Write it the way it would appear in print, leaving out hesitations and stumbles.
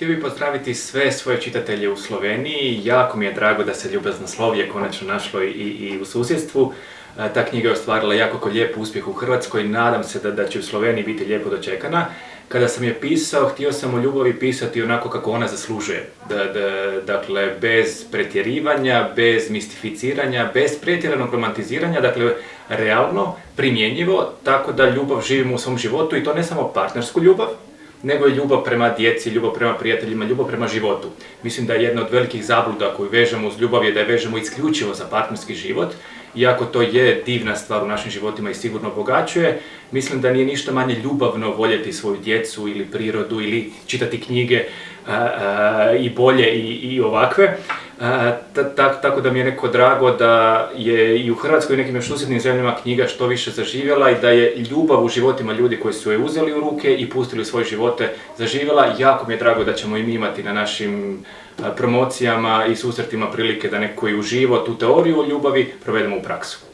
Htio bih pozdraviti sve svoje čitatelje u Sloveniji. Jako mi je drago da se Ljubaznoslovje konačno našlo i u susjedstvu. Ta knjiga je ostvarila jako lijep uspjeh u Hrvatskoj. Nadam se da će u Sloveniji biti lijepo dočekana. Kada sam je pisao, htio sam o ljubavi pisati onako kako ona zaslužuje. Dakle, bez pretjerivanja, bez mistificiranja, bez pretjeranog romantiziranja, dakle, realno, primjenjivo, tako da ljubav živimo u svom životu i to ne samo partnersku ljubav, nego i ljubav prema djeci, ljubav prema prijateljima, ljubav prema životu. Mislim da je jedna od velikih zabluda koju vežemo uz ljubav je da je vežemo isključivo za partnerski život. Iako to je divna stvar u našim životima i sigurno obogaćuje, mislim da nije ništa manje ljubavno voljeti svoju djecu ili prirodu ili čitati knjige i bolje i ovakve. Tako da mi je neko drago da je i u Hrvatskoj i nekim još susjednim zemljama knjiga što više zaživjela i da je ljubav u životima ljudi koji su je uzeli u ruke i pustili svoje živote zaživjela. Jako mi je drago da ćemo i mi imati na našim promocijama i susretima prilike da neko i uživo tu teoriju o ljubavi provedemo u praksu.